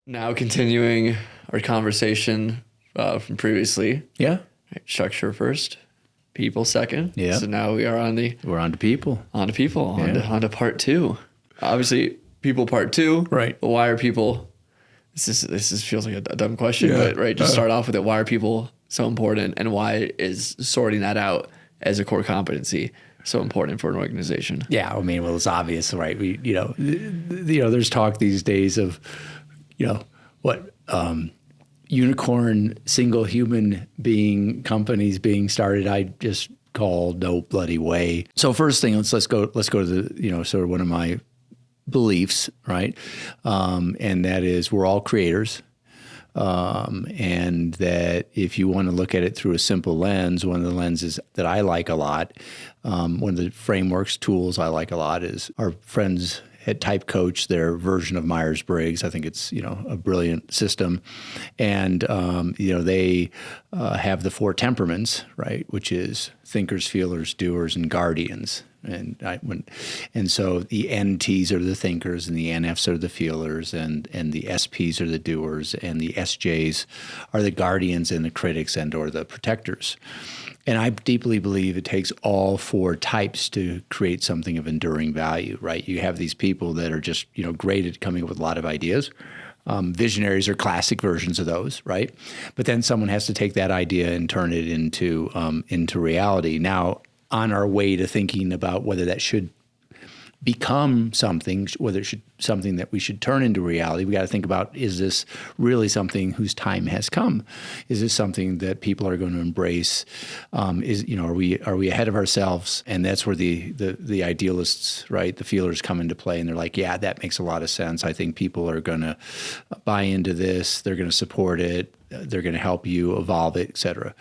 Now continuing our conversation from previously. Yeah. Right, structure first, people second. Yeah. So now we are We're on to people. on Yeah. to part two. Obviously, people part two. Right. But why are people? This feels like a dumb question, Yeah. but right, just start off with it. Why are people so important, and why is sorting that out as a core competency so important for an organization? Yeah. I mean, well, it's obvious, right? There's talk these days of, unicorn single human being companies being started. I just call no bloody way. So first thing, let's go to the, sort of one of my beliefs, right? And that is we're all creators. And that if you want to look at it through a simple lens, one of the lenses that I like a lot, one of the frameworks, tools I like a lot is our friends at Type Coach, their version of Myers-Briggs. I think it's, a brilliant system. And, they have the 4 temperaments, right, which is thinkers, feelers, doers, and guardians. And so the NTs are the thinkers, and the NFs are the feelers, and the SPs are the doers, and the SJs are the guardians and the critics and or the protectors. And I deeply believe it takes all 4 types to create something of enduring value, right? You have these people that are just, great at coming up with a lot of ideas. Visionaries are classic versions of those, right? But then someone has to take that idea and turn it into reality. Now, on our way to thinking about whether that should become something, whether it should something that we should turn into reality, we got to think about, is this really something whose time has come? Is this something that people are going to embrace? Are we ahead of ourselves? And that's where the idealists, right, the feelers come into play, and they're like, yeah, that makes a lot of sense. I think people are going to buy into this. They're going to support it. They're going to help you evolve it, et cetera.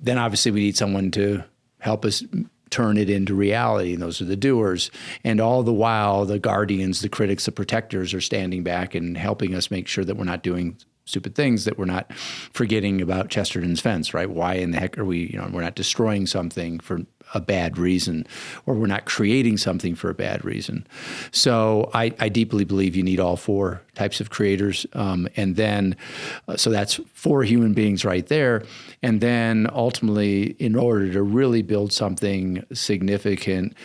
Then obviously we need someone to help us turn it into reality, and those are the doers. And all the while, the guardians, the critics, the protectors are standing back and helping us make sure that we're not doing stupid things, that we're not forgetting about Chesterton's fence, right? Why in the heck are we, we're not destroying something for a bad reason, or we're not creating something for a bad reason. So I deeply believe you need all 4 types of creators. And then, so that's 4 human beings right there. And then ultimately, in order to really build something significant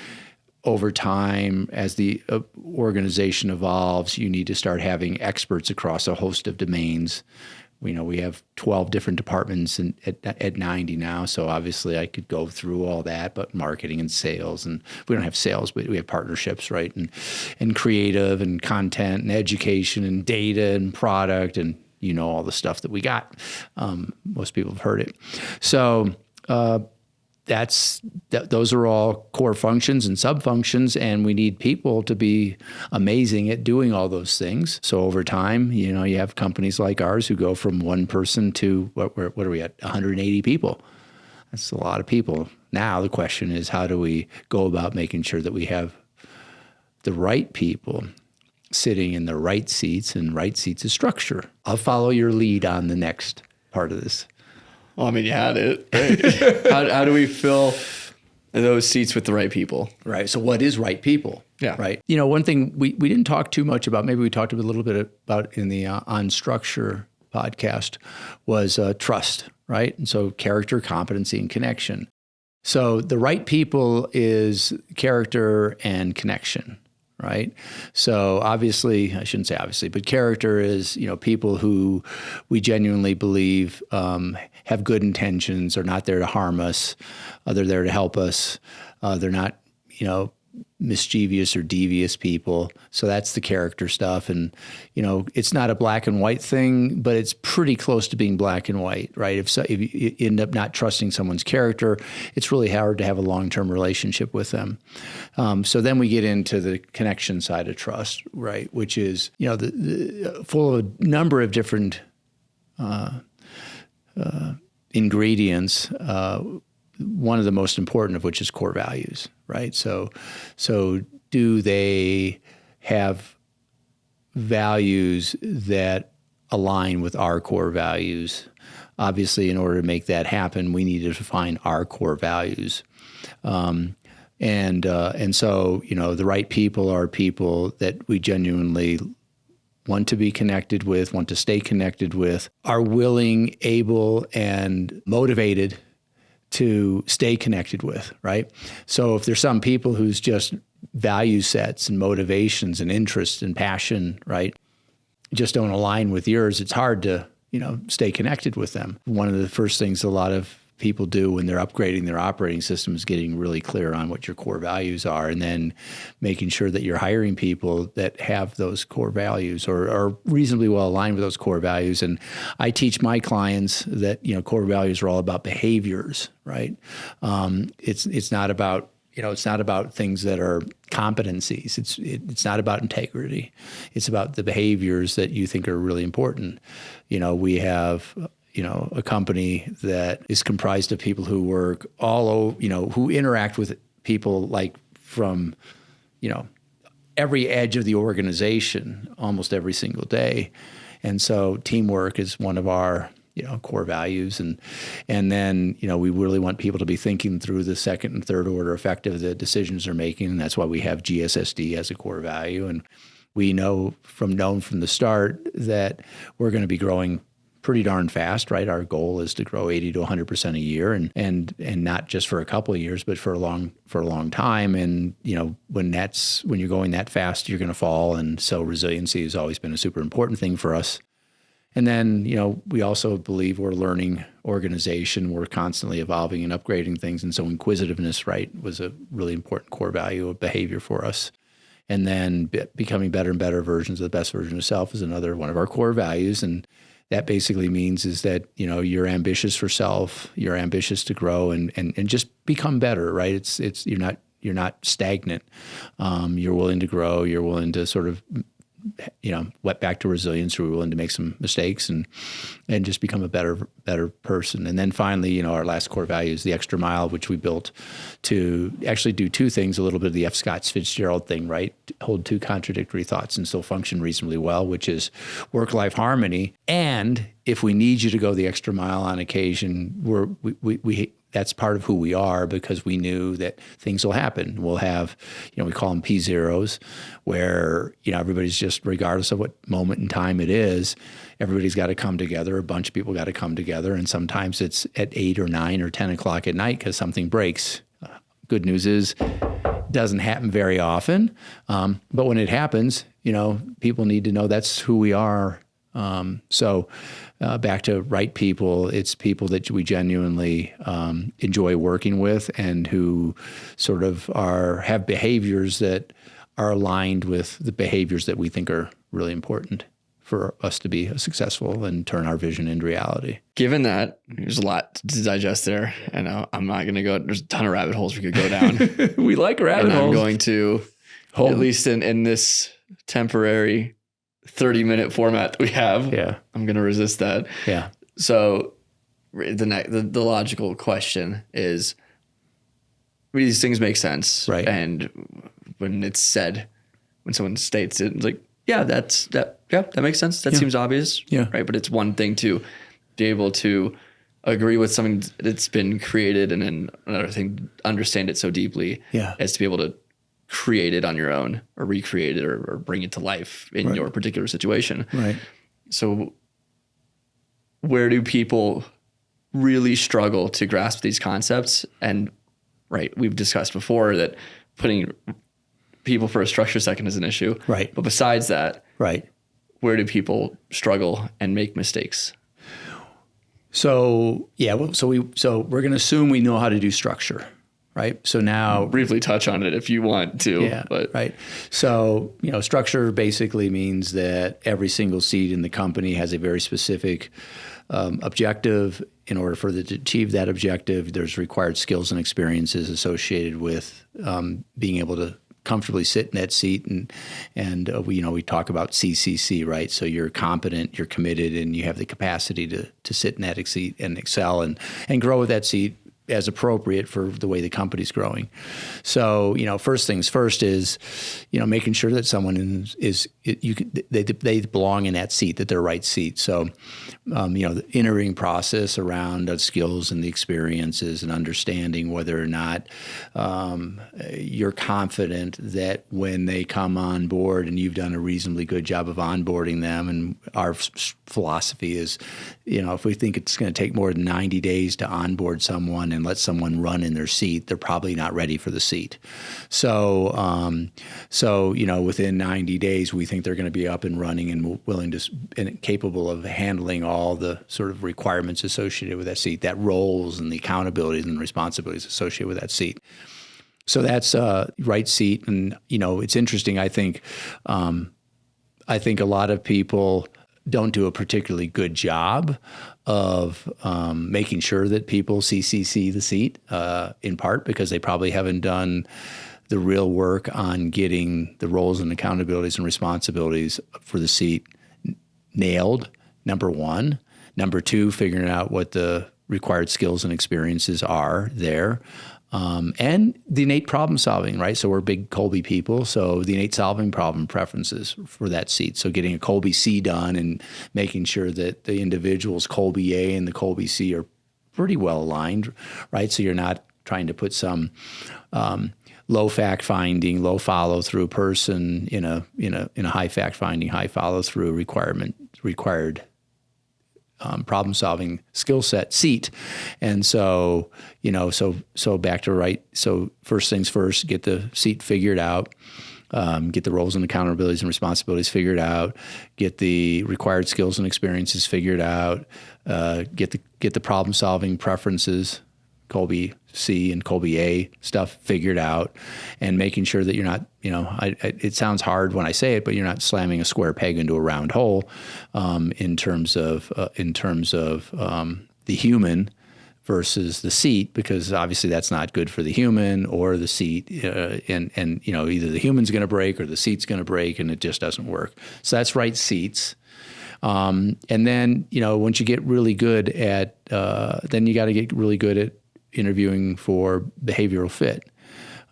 over time, as the organization evolves, you need to start having experts across a host of domains. We have 12 different departments at 90 now, so obviously I could go through all that, but marketing and sales, and we don't have sales, but we have partnerships, right? And creative and content and education and data and product and, all the stuff that we got. Most people have heard it. So those are all core functions and sub-functions, and we need people to be amazing at doing all those things. So over time, you have companies like ours who go from 1 person to, what are we at, 180 people. That's a lot of people. Now the question is, how do we go about making sure that we have the right people sitting in the right seats, and right seats is structure. I'll follow your lead on the next part of this. Well, I mean, you had it. Right? how do we fill those seats with the right people? Right. So what is right people? Yeah. Right. One thing we didn't talk too much about, maybe we talked a little bit about in the On Structure podcast, was trust, right? And so character, competency, and connection. So the right people is character and connection. Right. So obviously, I shouldn't say obviously, but character is, people who we genuinely believe have good intentions, are not there to harm us. They're there to help us. They're not, mischievous or devious people. So that's the character stuff. And, it's not a black and white thing, but it's pretty close to being black and white, right? If you end up not trusting someone's character, it's really hard to have a long-term relationship with them. So then we get into the connection side of trust, right? Which is, full of a number of different ingredients, one of the most important of which is core values, right? So do they have values that align with our core values? Obviously, in order to make that happen, we need to define our core values. And so, the right people are people that we genuinely want to be connected with, want to stay connected with, are willing, able, and motivated to stay connected with, right? So if there's some people whose just value sets and motivations and interests and passion, right, just don't align with yours, it's hard to, stay connected with them. One of the first things a lot of people do when they're upgrading their operating system is getting really clear on what your core values are, and then making sure that you're hiring people that have those core values or are reasonably well aligned with those core values. And I teach my clients that, core values are all about behaviors, right? It's not about it's not about things that are competencies. It's not about integrity. It's about the behaviors that you think are really important. We have a company that is comprised of people who work all over, who interact with people like from, every edge of the organization almost every single day. And so teamwork is one of our core values. And then, we really want people to be thinking through the second and third order effect of the decisions they're making. And that's why we have GSSD as a core value. And we known from the start that we're going to be growing pretty darn fast, right? Our goal is to grow 80 to 100% a year, and not just for a couple of years, but for a long time. And when you're going that fast, you're going to fall. And so resiliency has always been a super important thing for us. And then, we also believe we're a learning organization. We're constantly evolving and upgrading things. And so inquisitiveness, right, was a really important core value of behavior for us. And then becoming better and better versions of the best version of self is another one of our core values. And that basically means is that, you're ambitious for self, you're ambitious to grow and just become better, right? It's you're not stagnant. You're willing to grow, you're willing to sort of wet back to resilience. We're willing to make some mistakes and just become a better person. And then finally, our last core value is the extra mile, which we built to actually do two things, a little bit of the F. Scott Fitzgerald thing, right? Hold two contradictory thoughts and still function reasonably well, which is work-life harmony. And if we need you to go the extra mile on occasion, we that's part of who we are, because we knew that things will happen. We'll have, we call them P0s, where, everybody's just, regardless of what moment in time it is, everybody's got to come together. A bunch of people got to come together. And sometimes it's at 8 or 9 or 10 o'clock at night because something breaks. Good news is it doesn't happen very often. But when it happens, people need to know that's who we are. So back to right people, it's people that we genuinely enjoy working with and who sort of have behaviors that are aligned with the behaviors that we think are really important for us to be successful and turn our vision into reality. Given that, there's a lot to digest there. I know I'm not going to go, there's a ton of rabbit holes we could go down. We like rabbit holes. I'm going to, at least in this temporary 30-minute format that we have. Yeah. I'm going to resist that. Yeah. So the logical question is, these things make sense. Right. And when it's said, when someone states it, it's like, that makes sense. That seems obvious. Yeah. Right. But it's one thing to be able to agree with something that's been created, and then another thing, understand it so deeply as to be able to create it on your own or recreate it or bring it to life in your particular situation. Right. So where do people really struggle to grasp these concepts? And we've discussed before that putting people for a structure second is an issue. Right. But besides that, where do people struggle and make mistakes? So, we're going to assume we know how to do structure. Right. So now briefly touch on it if you want to. Yeah. But. Right. So, structure basically means that every single seat in the company has a very specific objective. In order for them to achieve that objective, there's required skills and experiences associated with being able to comfortably sit in that seat. And we talk about CCC, right? So you're competent, you're committed, and you have the capacity to sit in that seat and excel and grow with that seat as appropriate for the way the company's growing. So, first things first is, making sure that someone they belong in that seat, that they're right seat. So, the interviewing process around the skills and the experiences and understanding whether or not you're confident that when they come on board and you've done a reasonably good job of onboarding them. And our philosophy is, if we think it's going to take more than 90 days to onboard someone and let someone run in their seat, they're probably not ready for the seat. So, within 90 days, we think they're going to be up and running and willing to and capable of handling all the sort of requirements associated with that seat, that roles and the accountabilities and responsibilities associated with that seat. So that's right seat. And, it's interesting. I think a lot of people don't do a particularly good job of making sure that people CCC the seat, in part because they probably haven't done the real work on getting the roles and accountabilities and responsibilities for the seat nailed, number one. Number two, figuring out what the required skills and experiences are there. And the innate problem solving, right? So we're big Kolbe people. So the innate solving problem preferences for that seat. So getting a Kolbe C done and making sure that the individual's Kolbe A and the Kolbe C are pretty well aligned, right? So you're not trying to put some low fact finding, low follow through person in a high fact finding, high follow through required problem solving skill set seat. And so, so back to right. So first things first, get the seat figured out, get the roles and accountabilities and responsibilities figured out, get the required skills and experiences figured out, get the problem solving preferences, Kolbe C and Kolbe A stuff figured out, and making sure that you're not, it sounds hard when I say it, but you're not slamming a square peg into a round hole in terms of the human versus the seat, because obviously that's not good for the human or the seat, and either the human's going to break or the seat's going to break, and it just doesn't work. So that's right seats. And then once you get really good at, then you got to get really good at interviewing for behavioral fit.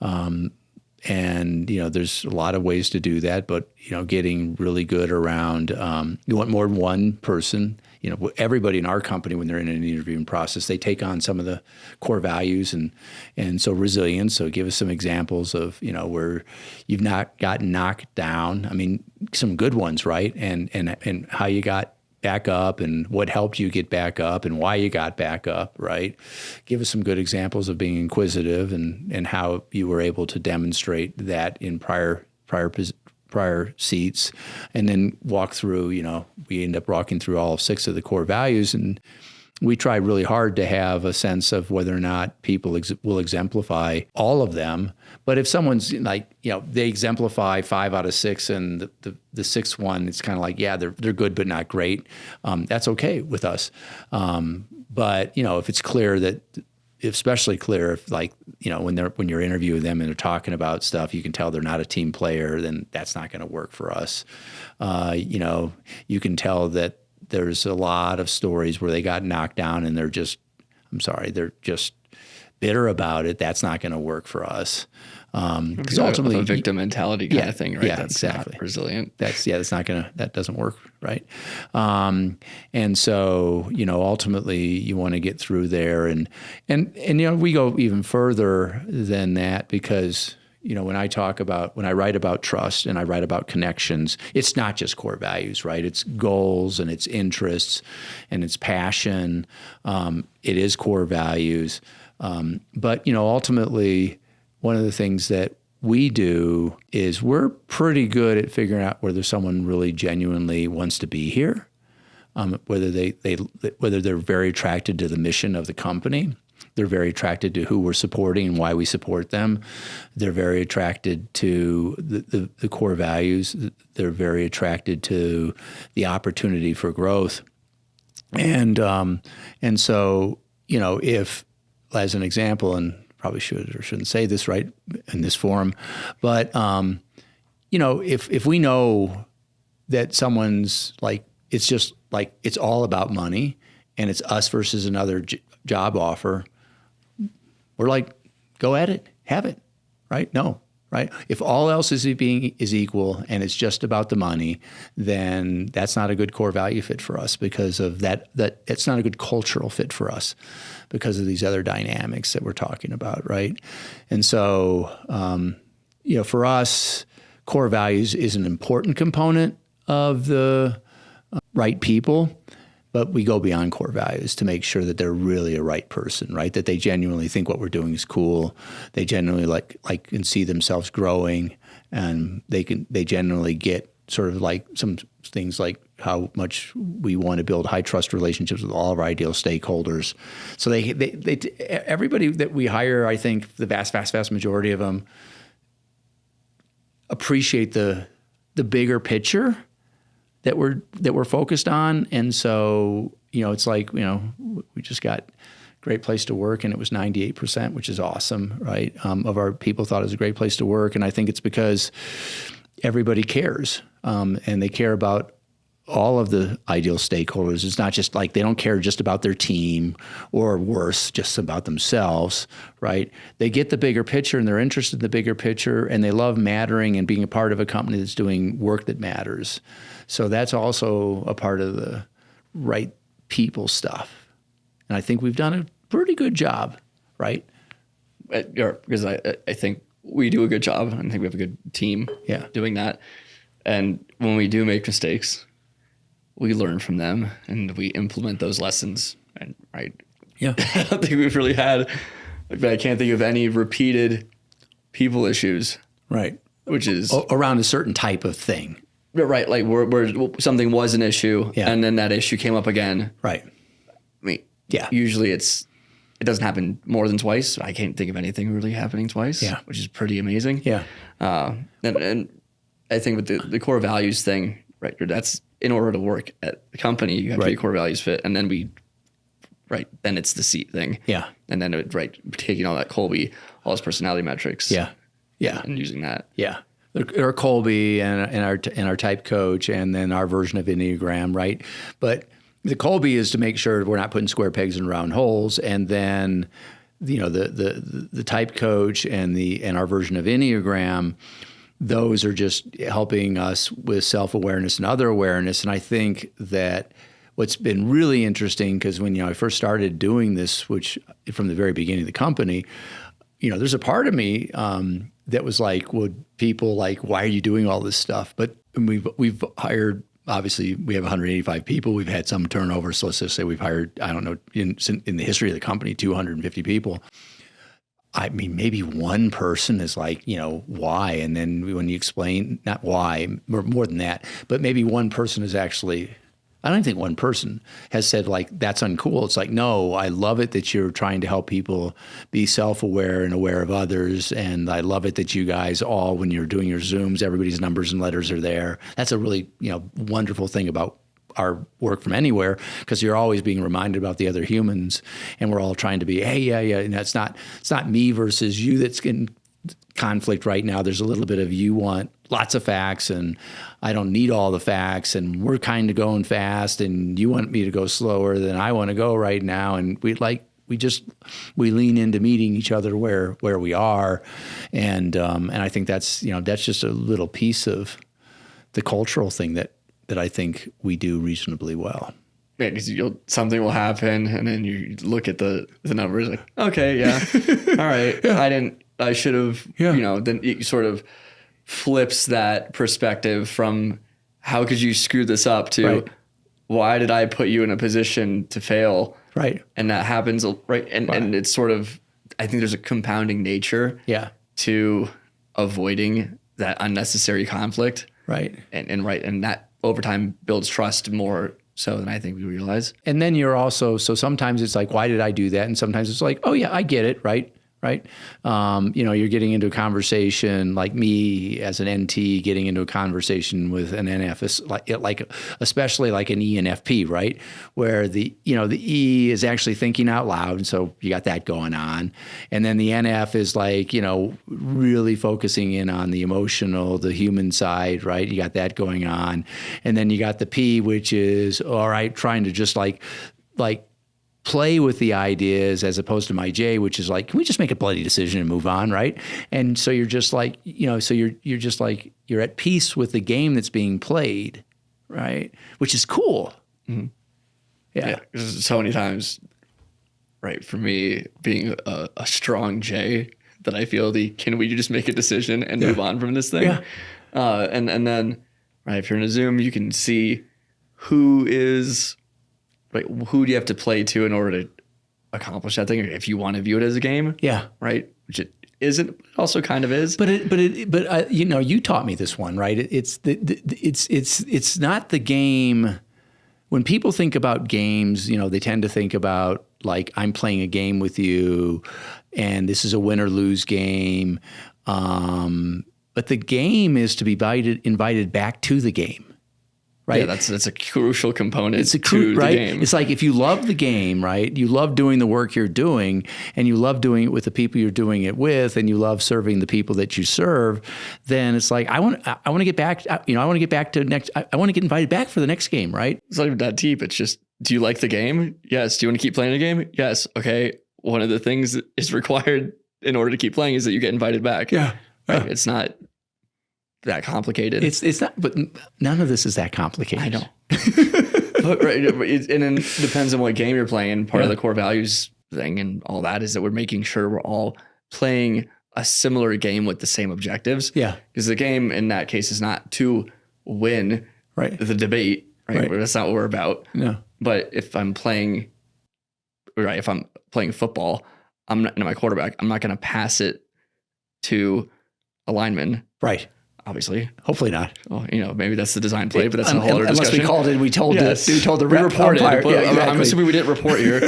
And, there's a lot of ways to do that, but, getting really good around, you want more than one person. Everybody in our company, when they're in an interviewing process, they take on some of the core values and so resilience. So give us some examples of, where you've not gotten knocked down. I mean, some good ones, right? And how you got back up and what helped you get back up and why you got back up, right? Give us some good examples of being inquisitive and how you were able to demonstrate that in prior seats, and then walk through, we end up walking through all 6 of the core values, and we try really hard to have a sense of whether or not people will exemplify all of them. But if someone's like, they exemplify 5 out of 6, and the 6th one, it's kind of like, yeah, they're good but not great. That's okay with us. But if it's clear that, especially clear if when you're interviewing them and they're talking about stuff, you can tell they're not a team player, then that's not going to work for us. You can tell that there's a lot of stories where they got knocked down and they're just bitter about it. That's not going to work for us. Because ultimately, a victim mentality kind of thing, right? Yeah, that's exactly. Not resilient. That doesn't work, right? And so, ultimately you want to get through there and we go even further than that, because when I write about trust and I write about connections, it's not just core values, right? It's goals and it's interests and it's passion. It is core values. But, ultimately, one of the things that we do is we're pretty good at figuring out whether someone really genuinely wants to be here, whether they're very attracted to the mission of the company. They're very attracted to who we're supporting and why we support them. They're very attracted to the core values. They're very attracted to the opportunity for growth. And so, if, as an example, and probably should or shouldn't say this right in this forum, but if we know that someone's like, it's just like, it's all about money and it's us versus another job offer, we're like, go at it, have it, right? No, right? If all else is equal and it's just about the money, then that's not a good core value fit for us because of that it's not a good cultural fit for us because of these other dynamics that we're talking about, right? And so, for us, core values is an important component of the right people, but we go beyond core values to make sure that they're really a right person, right? That they genuinely think what we're doing is cool. They genuinely like and see themselves growing, and they generally get sort of like some things like how much we want to build high trust relationships with all of our ideal stakeholders. So everybody that we hire, I think the vast majority of them appreciate the bigger picture that we're focused on. And so, it's like, we just got Great Place to Work and it was 98%, which is awesome, right? Of our people thought it was a great place to work. And I think it's because everybody cares, and they care about all of the ideal stakeholders. It's not just like they don't care just about their team or worse, just about themselves, right? They get the bigger picture and they're interested in the bigger picture and they love mattering and being a part of a company that's doing work that matters. So that's also a part of the right people stuff. And I think we've done a pretty good job, right? Because I think we do a good job. I think we have a good team doing that. And when we do make mistakes, we learn from them and we implement those lessons. And right. Yeah. I don't think we've really had, I can't think of any repeated people issues. Right. Which is around a certain type of thing. Right. Like where something was an issue and then that issue came up again. Right. I mean, usually it doesn't happen more than twice. I can't think of anything really happening twice, which is pretty amazing. Yeah. And I think with the core values thing, right, that's in order to work at the company, you have to be a core values fit. And then then it's the seat thing. Yeah. And then, taking all that Colby, all his personality metrics. Yeah. Yeah. And using that. Yeah. Or Colby and our type coach and then our version of Enneagram, right? But the Colby is to make sure we're not putting square pegs in round holes. And then, the type coach and our version of Enneagram, those are just helping us with self-awareness and other awareness. And I think that what's been really interesting, because when I first started doing this, which from the very beginning of the company, there's a part of me that was like, would people like, why are you doing all this stuff? But we've hired, obviously, we have 185 people. We've had some turnover. So let's just say we've hired, I don't know, in the history of the company, 250 people. I mean, maybe one person is like, why? And then when you explain, not why, more than that, but maybe one person is actually, I don't think one person has said like, that's uncool. It's like, no, I love it that you're trying to help people be self-aware and aware of others. And I love it that you guys all, when you're doing your Zooms, everybody's numbers and letters are there. That's a really, wonderful thing about our work from anywhere, because you're always being reminded about the other humans, and we're all trying to be, hey, yeah. And it's not me versus you that's in conflict right now. There's a little bit of you want lots of facts, and I don't need all the facts, and we're kind of going fast, and you want me to go slower than I want to go right now, and we lean into meeting each other where we are, and I think that's just a little piece of the cultural thing that I think we do reasonably well. Yeah, because something will happen, and then you look at the numbers like, okay, yeah, all right, I should have, then it sort of flips that perspective from how could you screw this up to why did I put you in a position to fail? Right. And that happens, right? And it's sort of, I think there's a compounding nature to avoiding that unnecessary conflict. Right. And that over time builds trust more so than I think we realize. And then you're also, so sometimes it's like, why did I do that? And sometimes it's like, oh yeah, I get it, right? Right. You're getting into a conversation like me as an NT getting into a conversation with an NF, like especially like an ENFP, right? Where the E is actually thinking out loud. And so you got that going on. And then the NF is like, really focusing in on the emotional, the human side, right? You got that going on. And then you got the P, which is, all right, trying to just like play with the ideas as opposed to my J, which is like, can we just make a bloody decision and move on, right? And so you're just like, so you're just like, you're at peace with the game that's being played, right? Which is cool. Mm-hmm. Yeah. So many times, right, for me, being a strong J, that I feel can we just make a decision and move on from this thing? Yeah. And then, right, if you're in a Zoom, you can see who do you have to play to in order to accomplish that thing, or if you want to view it as a game. Yeah. Right. Which it isn't, but it also kind of is. But you taught me this one, right? It's not the game. When people think about games, they tend to think about like, I'm playing a game with you and this is a win or lose game. But the game is to be invited back to the game. Right? Yeah, that's a crucial component to the game. It's like if you love the game, right? You love doing the work you're doing, and you love doing it with the people you're doing it with, and you love serving the people that you serve. Then it's like I want to get back. I want to get back to next. I want to get invited back for the next game, right? It's not even that deep. It's just, do you like the game? Yes. Do you want to keep playing the game? Yes. Okay. One of the things that is required in order to keep playing is that you get invited back. Yeah. Right? It's not that complicated. It's not, but none of this is that complicated. I know. But and then it depends on what game you're playing. Part of the core values thing and all that is that we're making sure we're all playing a similar game with the same objectives. Yeah. Because the game in that case is not to win the debate, right? That's not what we're about. No. But if I'm playing football, I'm not my quarterback. I'm not going to pass it to a lineman. Right. Obviously. Hopefully not. Well, maybe that's the design play, but that's a whole other discussion. Unless we called it, we told the reported. Exactly. I'm assuming we didn't report here.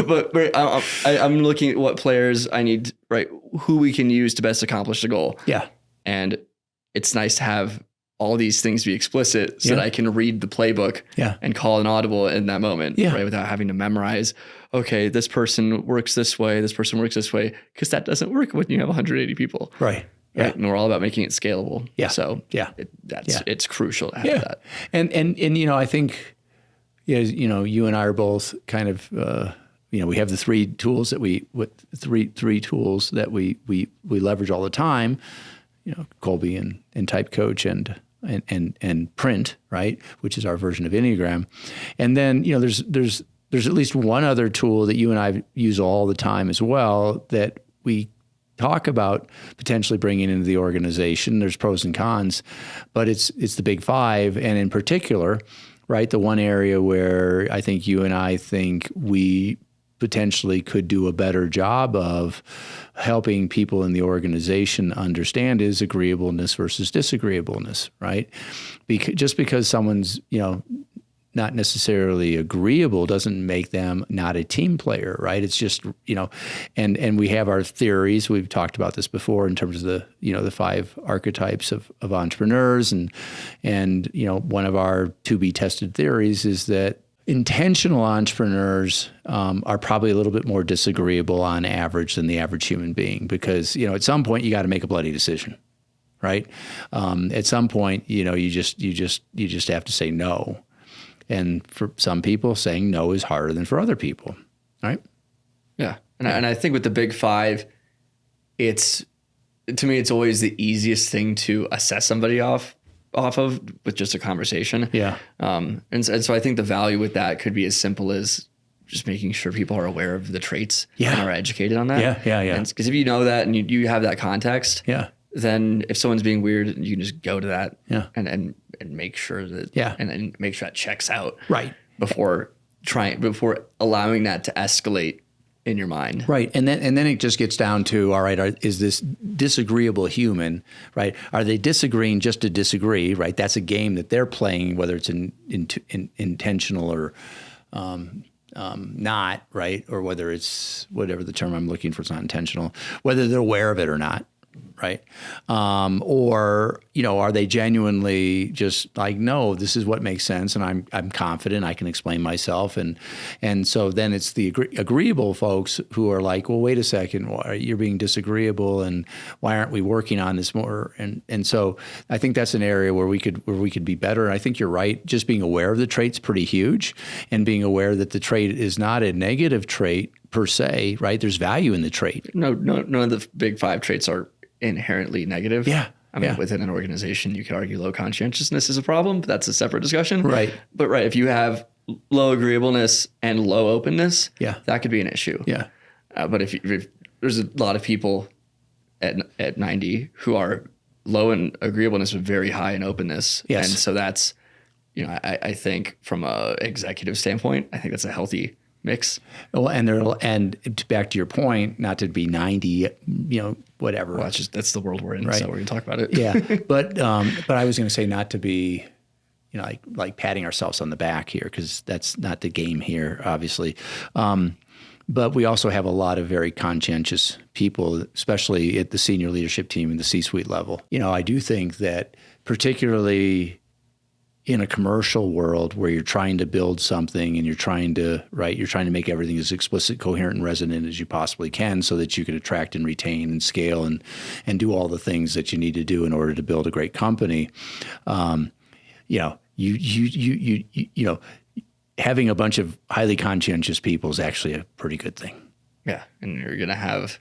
But I'm looking at what players I need, right? Who we can use to best accomplish the goal. Yeah. And it's nice to have all these things be explicit so that I can read the playbook and call an audible in that moment, right? Without having to memorize, okay, this person works this way, this person works this way, because that doesn't work when you have 180 people. Right. Right. And we're all about making it scalable. Yeah. So it's crucial to have that. And I think, you and I are both kind of, we have the three tools that we leverage all the time, Colby and Type Coach and Print, right? Which is our version of Enneagram. And then, there's at least one other tool that you and I use all the time as well that we talk about potentially bringing into the organization. There's pros and cons, but it's the big five. And in particular, right, the one area where I think you and I think we potentially could do a better job of helping people in the organization understand is agreeableness versus disagreeableness, right? Just because someone's, not necessarily agreeable doesn't make them not a team player, right? It's just, and we have our theories. We've talked about this before in terms of the 5 archetypes of entrepreneurs. And one of our to be tested theories is that intentional entrepreneurs are probably a little bit more disagreeable on average than the average human being, because, at some point you got to make a bloody decision, right? At some point, you just have to say no. And for some people, saying no is harder than for other people, right? Yeah. And I think with the big five, to me, it's always the easiest thing to assess somebody off of with just a conversation. Yeah. And so I think the value with that could be as simple as just making sure people are aware of the traits and are educated on that. Yeah. Because if you know that and you have that context, then if someone's being weird, you can just go to that and make sure that and make sure that checks out before allowing that to escalate in your mind. Right. And then it just gets down to, all right, is this disagreeable human, right? Are they disagreeing just to disagree, right? That's a game that they're playing, whether it's intentional or not, right? Or whether it's whatever the term I'm looking for, it's not intentional, whether they're aware of it or not. right? Or, are they genuinely just like, no, this is what makes sense, and I'm confident I can explain myself, and so then it's the agreeable folks who are like, well, wait a second, you're being disagreeable, and why aren't we working on this more? And so I think that's an area where we could be better. And I think you're right. Just being aware of the trait's pretty huge, and being aware that the trait is not a negative trait per se, right? There's value in the trait. No, none of the big 5 traits are inherently negative. Yeah. I mean, within an organization, you could argue low conscientiousness is a problem, but that's a separate discussion. Right. But if you have low agreeableness and low openness, that could be an issue. Yeah. But if there's a lot of people at 90 who are low in agreeableness but very high in openness. Yes. And so that's, I think from a executive standpoint, I think that's a healthy mix. Well, and back to your point, not to be 90, whatever. Well, that's the world we're in, right. So we're gonna talk about it. Yeah, but I was going to say not to be, like patting ourselves on the back here, because that's not the game here, obviously. But we also have a lot of very conscientious people, especially at the senior leadership team and the C-suite level. I do think that particularly in a commercial world where you're trying to build something and you're trying to make everything as explicit, coherent, and resonant as you possibly can, so that you can attract and retain and scale and do all the things that you need to do in order to build a great company. Having a bunch of highly conscientious people is actually a pretty good thing. Yeah, and you're gonna have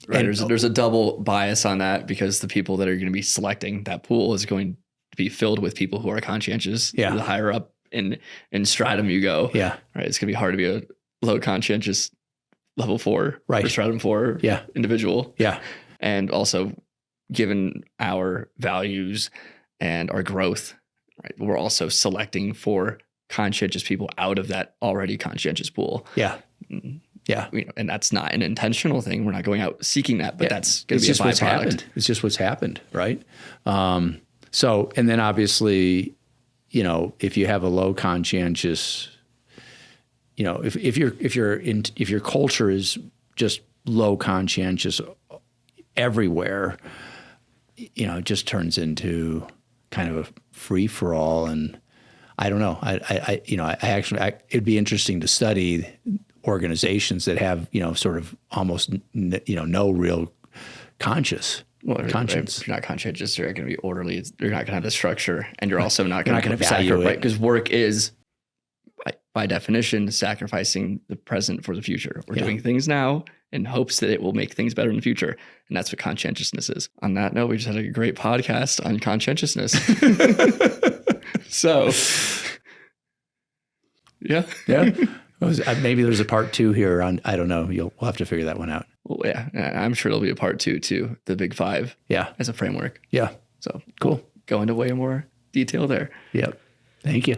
there's a double bias on that, because the people that are going to be selecting that pool is going to be filled with people who are conscientious. Yeah. The higher up in stratum you go. Yeah. Right. It's gonna be hard to be a low conscientious level 4 right. or stratum 4 individual. Yeah. And also, given our values and our growth, right, we're also selecting for conscientious people out of that already conscientious pool. Yeah. Yeah. And that's not an intentional thing. We're not going out seeking that, but that's going to be a byproduct. What's happened. It's just what's happened, right? So, and then obviously, if you have a low conscientious, if your culture is just low conscientious everywhere, it just turns into kind of a free for all. And I don't know. It'd be interesting to study organizations that have, sort of almost, no real conscience. If you're not conscientious, you're going to be orderly. You're not going to have the structure, and you're also not going to value it, because work is, by definition, sacrificing the present for the future. We're doing things now in hopes that it will make things better in the future, and that's what conscientiousness is. On that note, we just had a great podcast on conscientiousness. So, yeah. Maybe there's a part 2 here on, I don't know. We'll have to figure that one out. Well, yeah, I'm sure there'll be a part 2 to the Big 5. Yeah. As a framework. Yeah. So cool. Go into way more detail there. Yep. Thank you.